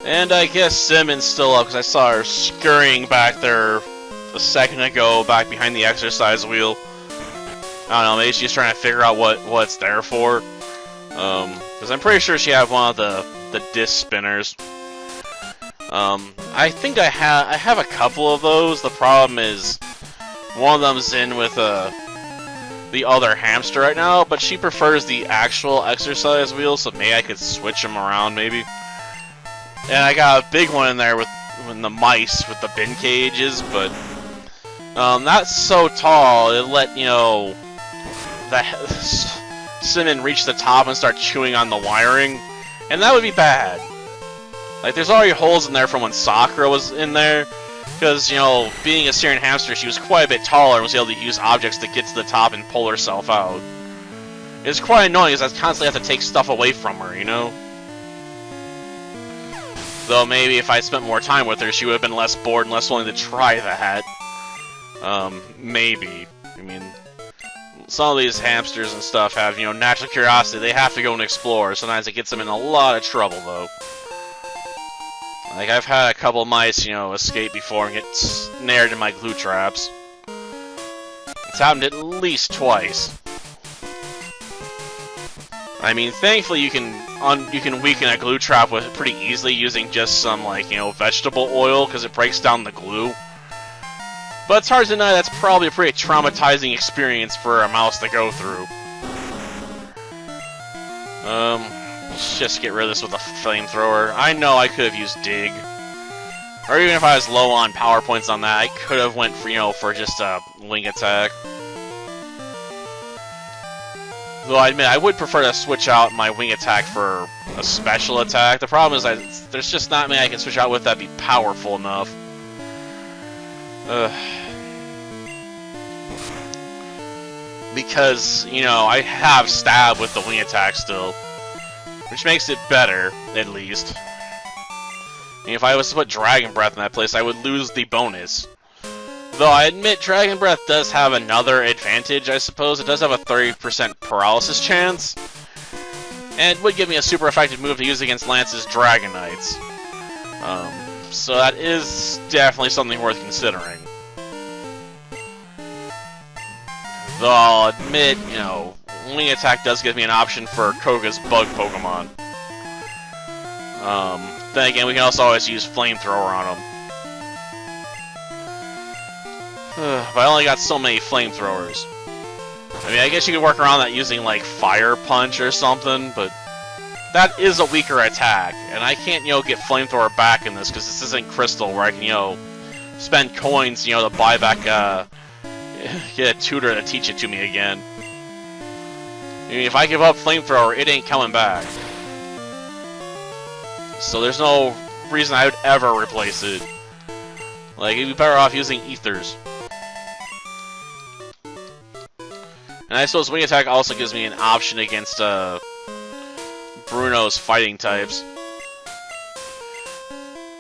And I guess Simon's still up, because I saw her scurrying back there a second ago, back behind the exercise wheel. I don't know, maybe she's trying to figure out what it's there for. Because I'm pretty sure she had one of the disc spinners. I think I have a couple of those. The problem is, one of them's in with the other hamster right now, but she prefers the actual exercise wheel, so maybe I could switch them around, maybe. And I got a big one in there with the mice with the bin cages, but not so tall. It let, you know, Simon reach the top and start chewing on the wiring, and that would be bad. Like, there's already holes in there from when Sakura was in there, because, you know, being a Syrian hamster, she was quite a bit taller and was able to use objects to get to the top and pull herself out. It's quite annoying, because I constantly have to take stuff away from her, you know? Though maybe if I spent more time with her, she would have been less bored and less willing to try that. Maybe. I mean, some of these hamsters and stuff have, you know, natural curiosity. They have to go and explore. Sometimes it gets them in a lot of trouble, though. Like, I've had a couple of mice, you know, escape before and get snared in my glue traps. It's happened at least twice. I mean, thankfully you can weaken a glue trap with pretty easily using just some, like, you know, vegetable oil, because it breaks down the glue. But it's hard to deny that's probably a pretty traumatizing experience for a mouse to go through. Let's just get rid of this with a flamethrower. I know I could have used dig. Or even if I was low on power points on that, I could have went for, you know, for just a wing attack. Though I admit, I would prefer to switch out my wing attack for a special attack. The problem is there's just not many I can switch out with that'd be powerful enough. Because, you know, I have stab with the wing attack still. Which makes it better, at least. And if I was to put Dragon Breath in that place, I would lose the bonus. Though I admit Dragon Breath does have another advantage, I suppose. It does have a 30% paralysis chance. And it would give me a super effective move to use against Lance's Dragonites. So that is definitely something worth considering. Though I'll admit, you know, Wing Attack does give me an option for Koga's bug Pokemon. Then again, we can also always use Flamethrower on them. But I only got so many Flamethrowers. I mean, I guess you could work around that using, like, Fire Punch or something, but that is a weaker attack. And I can't, you know, get Flamethrower back in this, because this isn't Crystal, where I can, you know, spend coins, you know, to buy back, get a tutor to teach it to me again. I mean, if I give up Flamethrower, it ain't coming back. So there's no reason I would ever replace it. Like, it'd be better off using Ethers. And I suppose Wing Attack also gives me an option against, Bruno's fighting types.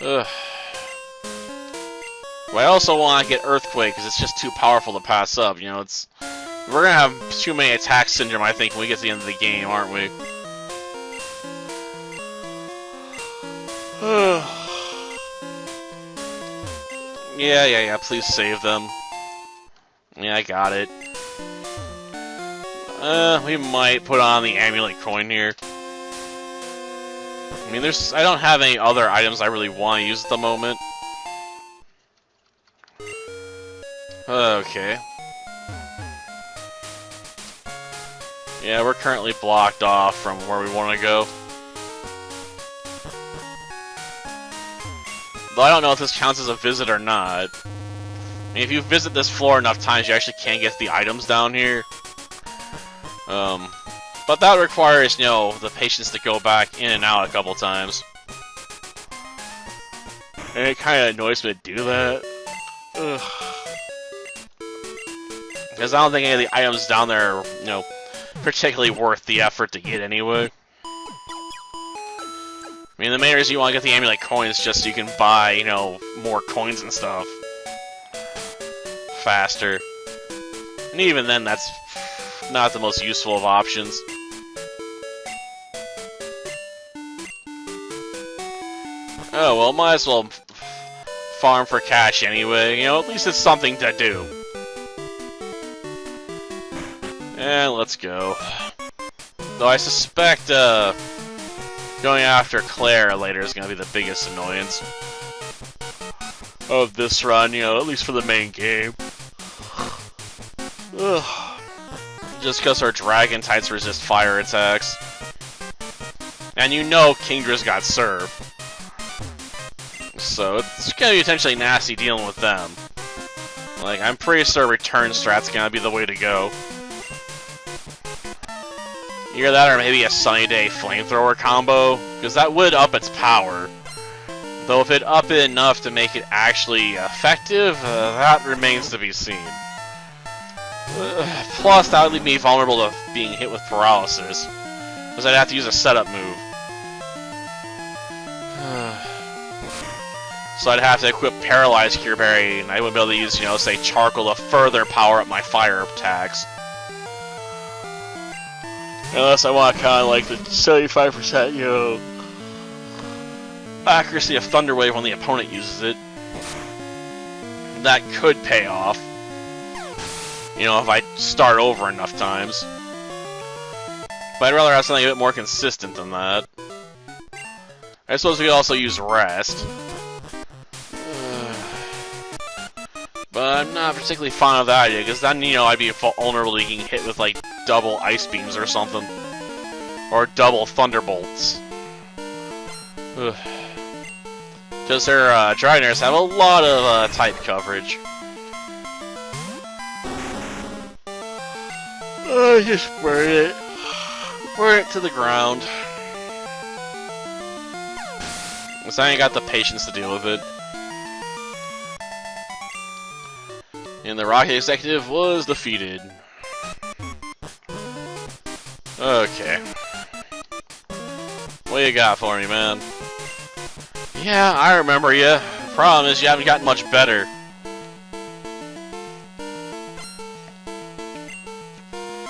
Ugh. But I also want to get Earthquake, because it's just too powerful to pass up, you know, it's... We're gonna have too many attack syndrome, I think, when we get to the end of the game, aren't we? Yeah, please save them. Yeah, I got it. We might put on the amulet coin here. I mean, I don't have any other items I really want to use at the moment. Okay. Yeah, we're currently blocked off from where we want to go. Though I don't know if this counts as a visit or not. I mean, if you visit this floor enough times, you actually can get the items down here. But that requires, you know, the patience to go back in and out a couple times. And it kind of annoys me to do that. Ugh. Because I don't think any of the items down there are, you know, particularly worth the effort to get anyway. I mean, the main reason you want to get the amulet coins is just so you can buy, you know, more coins and stuff faster. And even then, that's not the most useful of options. Oh, well, might as well farm for cash anyway. You know, at least it's something to do. And let's go. Though I suspect, going after Claire later is going to be the biggest annoyance of this run, you know, at least for the main game. Ugh. Just because our dragon types resist fire attacks. And you know Kingdra's got Serve. So it's going to be potentially nasty dealing with them. Like, I'm pretty sure return strat's going to be the way to go. Either that or maybe a Sunny Day Flamethrower combo, because that would up its power. Though if it up it enough to make it actually effective, that remains to be seen. Plus, that would leave me vulnerable to being hit with paralysis, because I'd have to use a setup move. So I'd have to equip Paralyzed Cure Berry, and I wouldn't be able to use, you know, say, Charcoal to further power up my fire attacks. Unless I want kind of like the 75%, you know, accuracy of Thunder Wave when the opponent uses it. That could pay off. You know, if I start over enough times. But I'd rather have something a bit more consistent than that. I suppose we could also use Rest. But I'm not particularly fond of that idea, because then, you know, I'd be vulnerable to getting hit with, like, double Ice Beams or something. Or double Thunderbolts. Because their Dragonairs have a lot of type coverage. Just burn it. Burn it to the ground. Because I ain't got the patience to deal with it. And the Rocket Executive was defeated. Okay. What you got for me, man? Yeah, I remember you. The problem is you haven't gotten much better.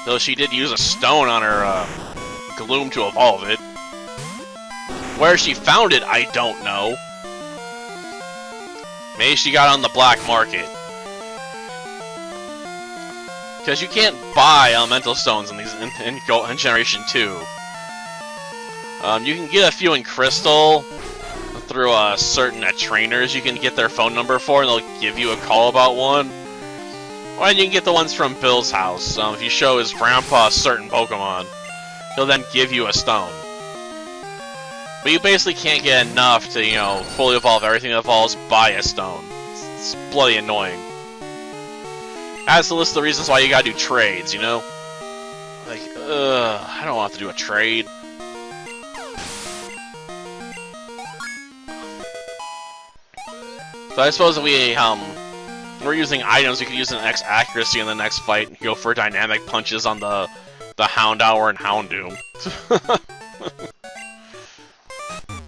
Though she did use a stone on her Gloom to evolve it. Where she found it, I don't know. Maybe she got on the black market. Because you can't buy elemental stones in these in Generation 2. You can get a few in Crystal through certain trainers you can get their phone number for, and they'll give you a call about one. Or you can get the ones from Bill's house. If you show his grandpa a certain Pokemon, he'll then give you a stone. But you basically can't get enough to, you know, fully evolve everything that evolves by a stone. It's bloody annoying. That's the list of the reasons why you gotta do trades, you know? Like, I don't want to do a trade. So I suppose if we're using items, we could use an X accuracy in the next fight and go for dynamic punches on the Houndour and Houndoom.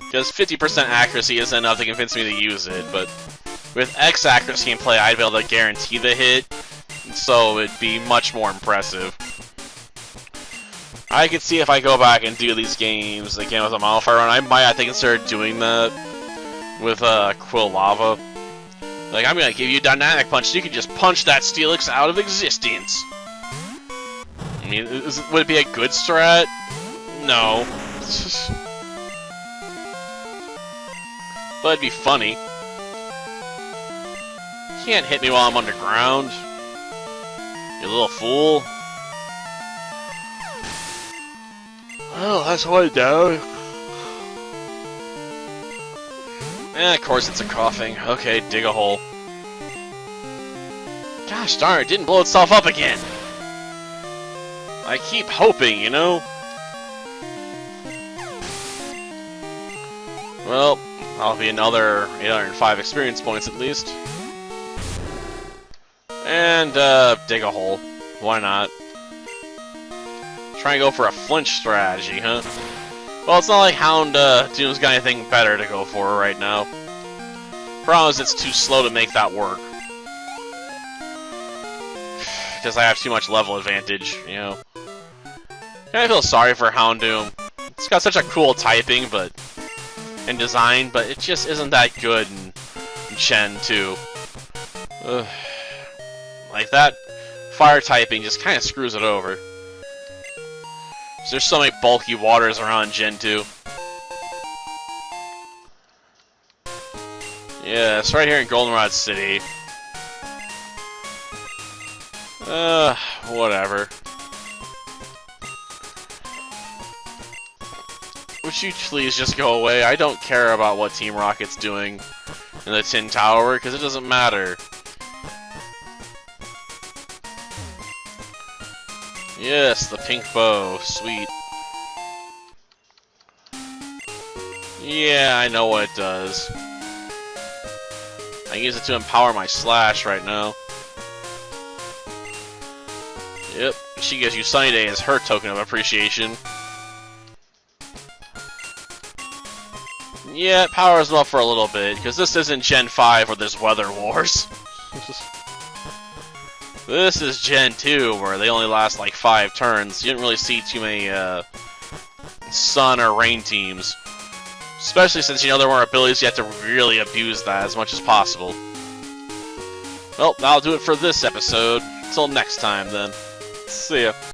Because 50% accuracy isn't enough to convince me to use it, but with X accuracy in play, I'd be able to guarantee the hit, so it'd be much more impressive. I could see if I go back and do these games again with a modifier run, I might have to consider doing that with Quill Lava. Like, I'm gonna give you a dynamic punch so you can just punch that Steelix out of existence. I mean, would it be a good strat? No. But it'd be funny. You can't hit me while I'm underground. You little fool. Well, that's one down. And of course it's a coughing. Okay, dig a hole. Gosh darn, it didn't blow itself up again. I keep hoping, you know? Well, I'll be another 805 experience points at least. And, dig a hole. Why not? Try and go for a flinch strategy, huh? Well, it's not like Houndoom's got anything better to go for right now. Problem is, it's too slow to make that work. Because I have too much level advantage, you know. I feel sorry for Houndoom. It's got such a cool typing, but and design, but it just isn't that good in Gen 2. Ugh. Like that fire typing just kind of screws it over. There's so many bulky waters around Gen 2. Yeah, it's right here in Goldenrod City. Whatever. Would you please just go away? I don't care about what Team Rocket's doing in the Tin Tower, because it doesn't matter. Yes, the pink bow. Sweet. Yeah, I know what it does. I can use it to empower my slash right now. Yep, she gives you Sunny Day as her token of appreciation. Yeah, it powers them up for a little bit, because this isn't Gen 5 where there's weather wars. This is Gen 2 where they only last like 5 turns. You didn't really see too many sun or rain teams. Especially since, you know, there weren't abilities, you have to really abuse that as much as possible. Well, that'll do it for this episode. Until next time, then. See ya.